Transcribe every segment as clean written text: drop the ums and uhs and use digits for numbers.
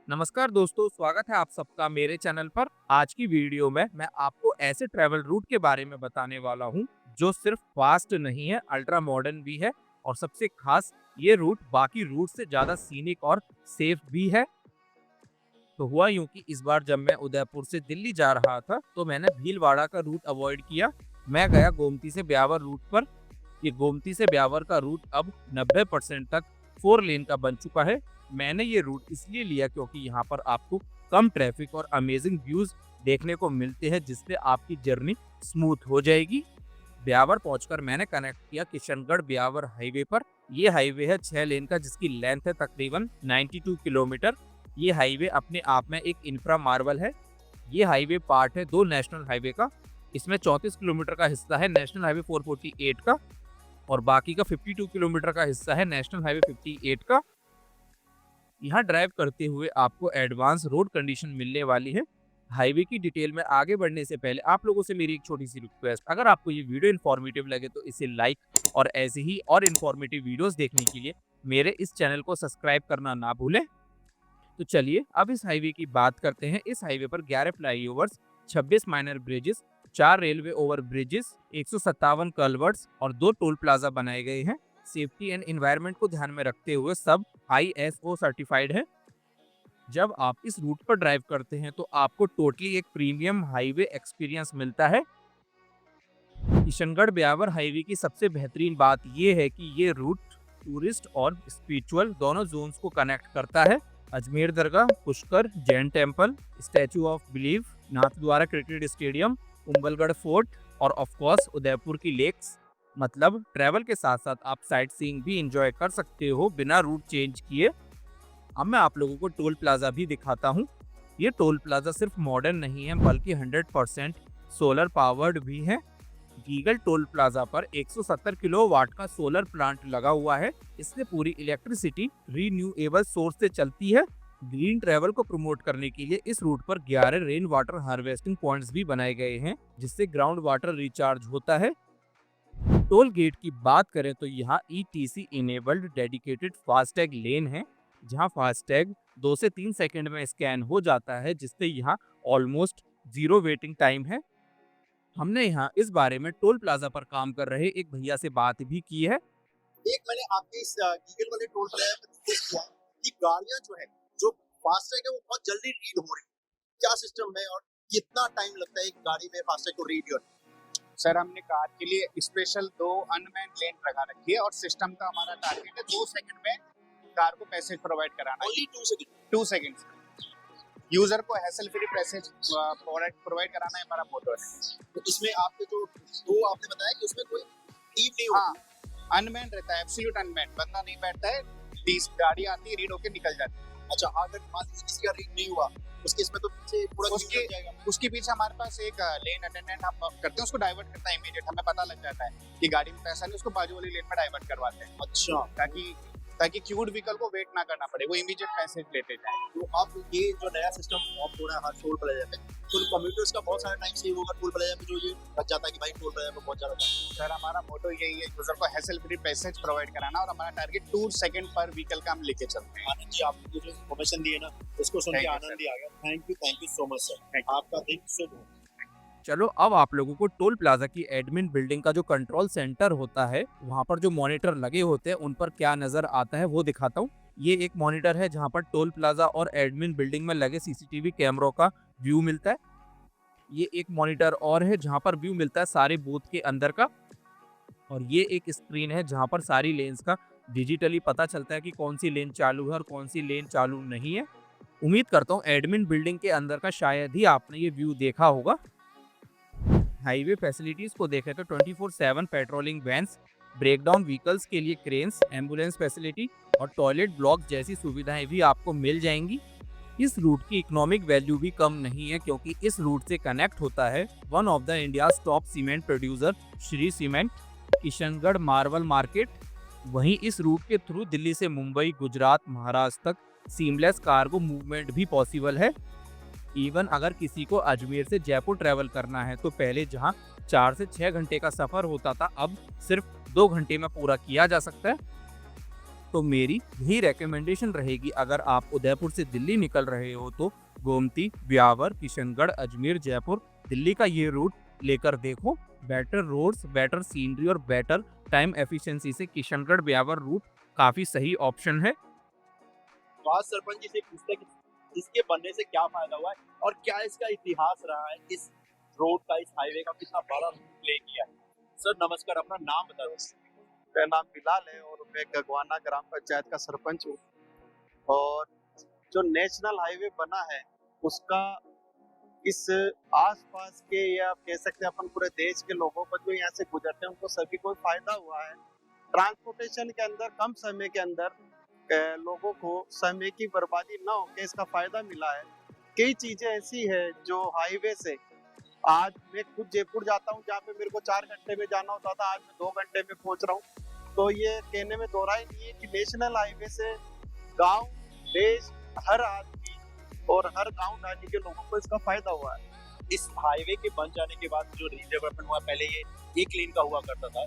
नमस्कार दोस्तों, स्वागत है आप सबका मेरे चैनल पर। आज की वीडियो में मैं आपको ऐसे ट्रैवल रूट के बारे में बताने वाला हूं जो सिर्फ फास्ट नहीं है, अल्ट्रा मॉडर्न भी है और सबसे खास ये रूट बाकी रूट से ज्यादा सीनिक और सेफ भी है। तो हुआ यूं कि इस बार जब मैं उदयपुर से दिल्ली जा रहा था तो मैंने भीलवाड़ा का रूट अवॉइड किया। मैं गया गोमती से ब्यावर रूट पर। ये गोमती से ब्यावर का रूट अब 90% तक 4 लेन का बन चुका है। मैंने ये रूट इसलिए लिया क्योंकि यहाँ पर आपको कम ट्रैफिक और अमेजिंग व्यूज देखने को मिलते हैं, जिससे आपकी जर्नी स्मूथ हो जाएगी। ब्यावर पहुंचकर मैंने कनेक्ट किया किशनगढ़ ब्यावर हाईवे पर। ये हाईवे है 6 लेन का, जिसकी लेंथ है तकरीबन 92 किलोमीटर। ये हाईवे अपने आप में एक इंफ्रा मार्वल है। ये हाईवे पार्ट है दो नेशनल हाईवे का। इसमें 34 किलोमीटर का हिस्सा है नेशनल हाईवे 448 का और बाकी का 52 किलोमीटर का हिस्सा है नेशनल हाईवे 58 का। यहाँ ड्राइव करते हुए आपको एडवांस रोड कंडीशन मिलने वाली है। हाईवे की डिटेल में आगे बढ़ने से पहले आप लोगों से मेरी एक छोटी सी रिक्वेस्ट, अगर आपको ये वीडियो इन्फॉर्मेटिव लगे तो इसे लाइक और ऐसे ही और इन्फॉर्मेटिव वीडियोस देखने के लिए मेरे इस चैनल को सब्सक्राइब करना ना भूलें। तो चलिए अब इस हाईवे की बात करते हैं। इस हाईवे पर 11 flyovers, 26 minor bridges, 4 railway over bridges, 157 culverts और 2 टोल प्लाजा बनाए गए हैं। सेफ्टी एंड एनवायरनमेंट को ध्यान में रखते हुए सब ISO सर्टिफाइड है। जब आप इस रूट पर ड्राइव करते हैं तो आपको टोटली एक प्रीमियम हाईवे एक्सपीरियंस मिलता है। किशनगढ़ ब्यावर हाईवे की सबसे बेहतरीन बात यह है कि ये रूट टूरिस्ट और स्पिरिचुअल दोनों जोन्स को कनेक्ट करता है। Ajmer Dargah, Pushkar, Jain temple, statue of belief, Nathdwara cricket stadium, Kumbhalgarh fort और ऑफ कोर्स उदयपुर की लेक्स। मतलब ट्रैवल के साथ साथ आप साइट सीइंग भी एंजॉय कर सकते हो बिना रूट चेंज किए। अब मैं आप लोगों को टोल प्लाजा भी दिखाता हूँ। ये टोल प्लाजा सिर्फ मॉडर्न नहीं है बल्कि 100% सोलर पावर्ड भी है। गीगल टोल प्लाजा पर 170 किलोवाट का सोलर प्लांट लगा हुआ है। इससे पूरी इलेक्ट्रिसिटी रीन्यूएबल सोर्स से चलती है। ग्रीन ट्रैवल को प्रमोट करने के लिए इस रूट पर 11 रेन वाटर हार्वेस्टिंग पॉइंट्स भी बनाए गए हैं, जिससे ग्राउंड वाटर रिचार्ज होता है। टोल गेट की बात करें तो यहाँ ETC enabled dedicated FASTag lane है, जहाँ फास्टैग 2 से 3 सेकंड में स्कैन हो जाता है, जिससे यहाँ ऑलमोस्ट जीरो वेटिंग टाइम है। हमने यहाँ इस बारे में टोल प्लाजा पर काम कर रहे एक भैया से बात भी की है। एक मैंने आपके इस गूगल वाले टोल प्लाजा पे नोटिस किया कि गाड़ियां जो है, जो फास्टैग है वो बहुत जल्दी रीड हो रही है। क्या सिस्टम है और कितना टाइम लगता है एक गाड़ी में फास्टैग को रीड होने? सर, हमने कार के लिए स्पेशल 2 अनमैन्ड लेन लगा रखी है और सिस्टम का हमारा टारगेट है 2 सेकंड में कार को पैसेज प्रोवाइड कराना। Only 2 second? 2 सेकंड्स यूजर को हैसल फ्री पैसेज प्रोवाइड कराना है हमारा मोटो है। तो इसमें आपके जो दो आपने बताया कि उसमें कोई टीम नहीं होती। हाँ, अनमैन्ड रहता है, एब्सोल्यूट अनमैन्ड, बंदा नहीं बैठता है। 20 गाड़ी आती है, रीड होके निकल जाती है। अच्छा, अगर मान लीजिए किसी का रीड नहीं हुआ उसके इसमें तो पीछे पूरा उसके चल जाएगा। उसके पीछे हमारे पास एक लेन अटेंडेंट हम करते हैं, उसको डाइवर्ट करता है इमीडिएट। हमें पता लग जाता है कि गाड़ी में पैसा नहीं, उसको बाजू वाली लेन में डाइवर्ट करवाते हैं। अच्छा, ताकि क्यूड व्हीकल को वेट ना करना पड़े, वो इमीडिएट पैसेज लेते जाए। तो अब ये जो नया सिस्टम ऑफ हो रहा है हर टोल प्लाजा पे, तो कम्यूटर्स का बहुत सारा टाइम सेव होगा टोल प्लाजा पे, जो ये बच जाता है कि भाई टोल प्लाजा पे बहुत ज्यादा। सर, हमारा मोटो यही है, यूजर को हैसल फ्री पैसेज प्रोवाइड कराना और हमारा टारगेट 2 सेकंड पर व्हीकल का हम लेके चलते हैं। आनंद जी, आपने जो इन्फॉर्मेशन दी है ना, उसको सुन के आनंद ही आ गया। Thank you so much sir. आपका दिन शुभ हो। चलो अब आप लोगों को टोल प्लाजा की एडमिन बिल्डिंग का जो कंट्रोल सेंटर होता है, वहाँ पर जो मॉनिटर लगे होते हैं उन पर क्या नजर आता है वो दिखाता हूँ। ये एक मॉनिटर है जहाँ पर टोल प्लाजा और एडमिन बिल्डिंग में लगे CCTV कैमरों का व्यू मिलता है। ये एक मॉनिटर और है जहाँ पर व्यू मिलता है सारे बूथ के अंदर का। और ये एक स्क्रीन है जहाँ पर सारी लेन्स का डिजिटली पता चलता है कि कौन सी लेन चालू है और कौन सी लेन चालू नहीं है। उम्मीद करता हूँ एडमिन बिल्डिंग के अंदर का शायद ही आपने ये व्यू देखा होगा। हाईवे फैसिलिटीज को देखें तो 24/7 पेट्रोलिंग वैन्स, ब्रेकडाउन व्हीकल्स के लिए क्रेन्स, एम्बुलेंस फैसिलिटी और टॉयलेट ब्लॉक जैसी सुविधाएं भी आपको मिल जाएंगी। इस रूट की इकोनॉमिक वैल्यू भी कम नहीं है, क्योंकि इस रूट से कनेक्ट होता है one of the India's top cement producer Shri cement, Kishangarh marble market. वहीं इस रूट के थ्रू दिल्ली से मुंबई, गुजरात, महाराष्ट्र तक सीमलेस कार्गो मूवमेंट भी पॉसिबल है। इवन अगर किसी को अजमेर से जयपुर ट्रैवल करना है तो पहले जहां 4 से 6 घंटे का सफर होता था, अब सिर्फ 2 घंटे में पूरा किया जा सकता है। तो मेरी यही रिकमेंडेशन रहेगी, अगर आप उदयपुर से दिल्ली निकल रहे हो तो गोमती, ब्यावर, किशनगढ़, अजमेर, जयपुर, दिल्ली का ये रूट लेकर देखो। बेटर रोड्स, बेटर सीनरी और बेटर टाइम एफिशिएंसी से किशनगढ़ ब्यावर रूट काफी सही ऑप्शन है। तो आज सरपंच जी से पूछते हैं कि इसके बनने से क्या फायदा हुआ है और क्या इसका इतिहास रहा है, इस रोड का, इस हाईवे का कितना बड़ा रोल प्ले किया है। सर नमस्कार, अपना नाम बता दो। मेरा नाम बिलाल है और मैं गगवाना ग्राम पंचायत का सरपंच हूँ। और जो नेशनल हाईवे बना है उसका इस आसपास के, या आप कह सकते हैं अपन पूरे देश के लोगों को जो यहाँ से गुजरते हैं उनको सभी को फायदा हुआ है। ट्रांसपोर्टेशन के अंदर कम समय के अंदर लोगों को समय की बर्बादी ना हो के इसका फायदा मिला है। कई चीजें ऐसी है जो हाईवे से, आज मैं खुद जयपुर जाता हूँ जहाँ पे मेरे को 4 घंटे में जाना होता था, आज मैं 2 घंटे में पहुंच रहा हूँ। तो ये कहने में दोहराई नहीं है कि नेशनल हाईवे से गांव, देश, हर आदमी और हर गांव राज्य के लोगों को इसका फायदा हुआ है। इस हाईवे के बन जाने के बाद जो रीडेवलपमेंट हुआ, पहले ये 1 लेन का हुआ करता था,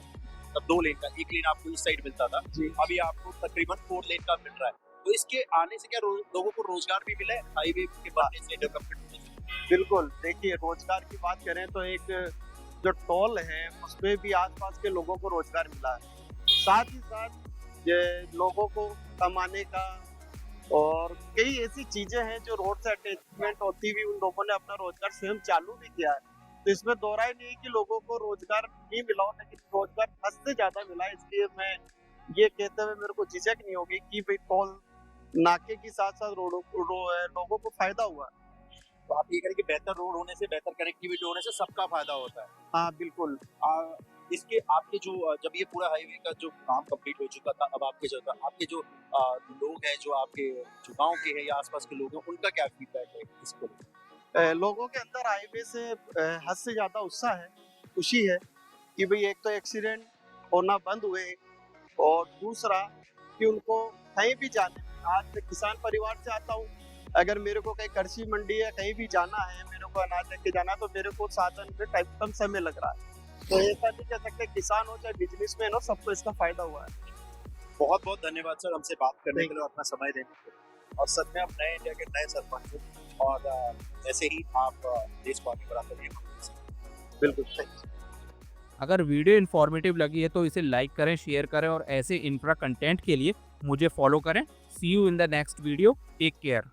तब 2 लेन का, 1 लेन आपको इस साइड मिलता था, अभी आपको तकरीबन 4 लेन का मिल रहा है। तो इसके आने से क्या लोगों को रोजगार भी मिला है हाईवे के बनने से, डेवलपमेंट होने से? बिल्कुल, देखिए रोजगार की बात करें तो एक जो टोल है उसमें भी आसपास के लोगों को रोजगार मिला है। साथ ही साथ ये लोगों को कमाने का और कई ऐसी चीजें हैं जो रोड से अटैचमेंट होती हुई उन लोगों ने अपना रोजगार स्वयं चालू भी किया है। तो इसमें दोहराई नहीं है कि लोगों को रोजगार नहीं मिला हो, लेकिन रोजगार हद से ज्यादा मिला है। इसलिए मैं ये कहते हुए मेरे को झिझक नहीं होगी कि भाई टोल नाके के साथ साथ लोगों को फायदा हुआ है। तो आप ये करें कि बेहतर रोड होने से, बेहतर कनेक्टिविटी होने से सबका फायदा होता है। हाँ बिल्कुल। इसके आपके जो जब ये पूरा हाईवे का जो काम कंप्लीट हो चुका था, अब आपके जो लोग हैं, जो आपके जो गांव के हैं या आसपास के लोग हैं, उनका क्या फीडबैक है इसको? लोगों के अंदर हाईवे से हद से ज्यादा उत्साह है, खुशी है कि भाई एक तो एक्सीडेंट होना बंद हुए और दूसरा कि उनको कहीं भी जाने, आज मैं किसान परिवार से आता हूँ, अगर मेरे को कहीं कृषि मंडी या कहीं भी जाना है, मेरे को अनाज लेके जाना है, तो मेरे को साधन में टाइम कम समय लग रहा है। तो ऐसा नहीं कह सकते किसान हो चाहे बिजनेसमैन हो, सबको इसका फायदा हुआ है। बहुत बहुत धन्यवाद सर हमसे बात करने के लिए, अपना समय देने के लिए। और सच में आप नए इंडिया के नए सरपंच हैं और ऐसे ही आप देश को आगे बढ़ाते रहिए। बिल्कुल सही। अगर वीडियो इन्फॉर्मेटिव लगी है तो इसे लाइक करें, शेयर करें और ऐसे इंफ्रा कंटेंट के लिए मुझे फॉलो करें। See you in the next video, take care.